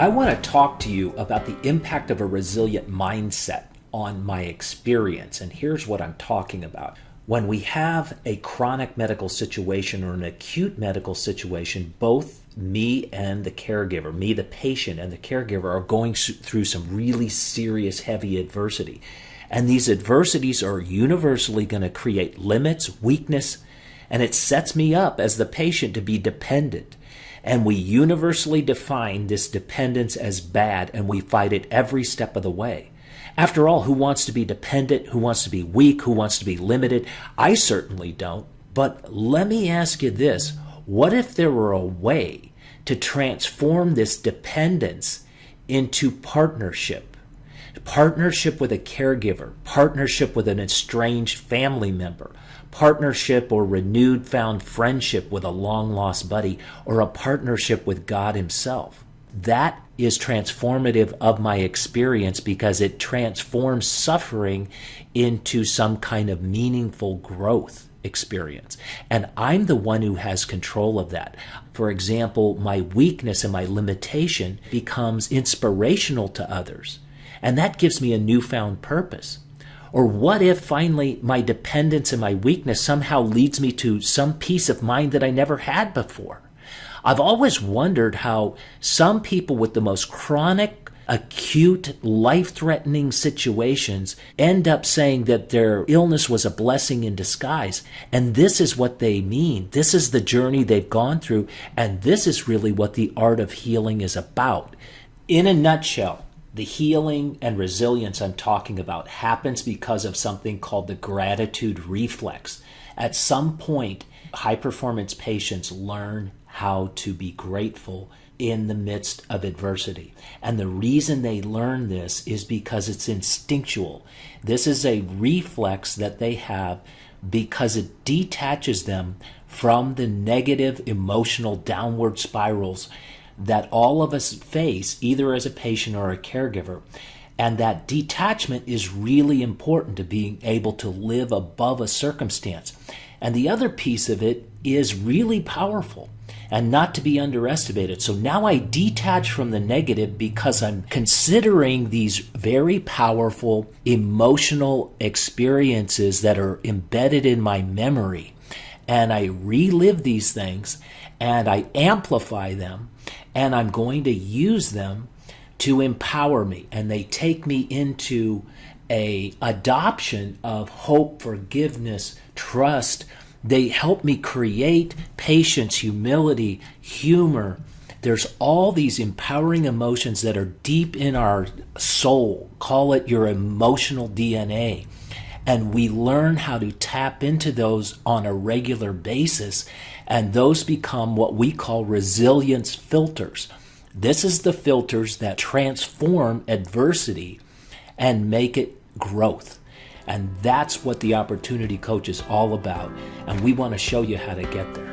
I want to talk to you about the impact of a resilient mindset on my experience. And here's what I'm talking about. When we have a chronic medical situation or an acute medical situation, both me and the caregiver, me the patient and the caregiver, are going through some really serious, heavy adversity. And these adversities are universally going to create limits, weakness, and it sets me up as the patient to be dependent. And we universally define this dependence as bad, and we fight it every step of the way. After all, who wants to be dependent? Who wants to be weak? Who wants to be limited? I certainly don't. But let me ask you this. What if there were a way to transform this dependence into partnership? Partnership with a caregiver, partnership with an estranged family member, partnership or renewed found friendship with a long-lost buddy, or a partnership with God Himself. That is transformative of my experience because it transforms suffering into some kind of meaningful growth experience. And I'm the one who has control of that. For example, my weakness and my limitation becomes inspirational to others. And that gives me a newfound purpose. Or what if finally my dependence and my weakness somehow leads me to some peace of mind that I never had before? I've always wondered how some people with the most chronic, acute, life-threatening situations end up saying that their illness was a blessing in disguise. And this is what they mean. This is the journey they've gone through. And this is really what the art of healing is about. In a nutshell, the healing and resilience I'm talking about happens because of something called the gratitude reflex. At some point, high-performance patients learn how to be grateful in the midst of adversity. And the reason they learn this is because it's instinctual. This is a reflex that they have because it detaches them from the negative emotional downward spirals that all of us face, either as a patient or a caregiver. And that detachment is really important to being able to live above a circumstance. And the other piece of it is really powerful and not to be underestimated. So now I detach from the negative because I'm considering these very powerful emotional experiences that are embedded in my memory. And I relive these things and I amplify them, and I'm going to use them to empower me. And they take me into a adoption of hope, forgiveness, trust. They help me create patience, humility, humor. There's all these empowering emotions that are deep in our soul. Call it your emotional DNA. And we learn how to tap into those on a regular basis. And those become what we call resilience filters. This is the filters that transform adversity and make it growth. And that's what the Opportunity Coach is all about. And we want to show you how to get there.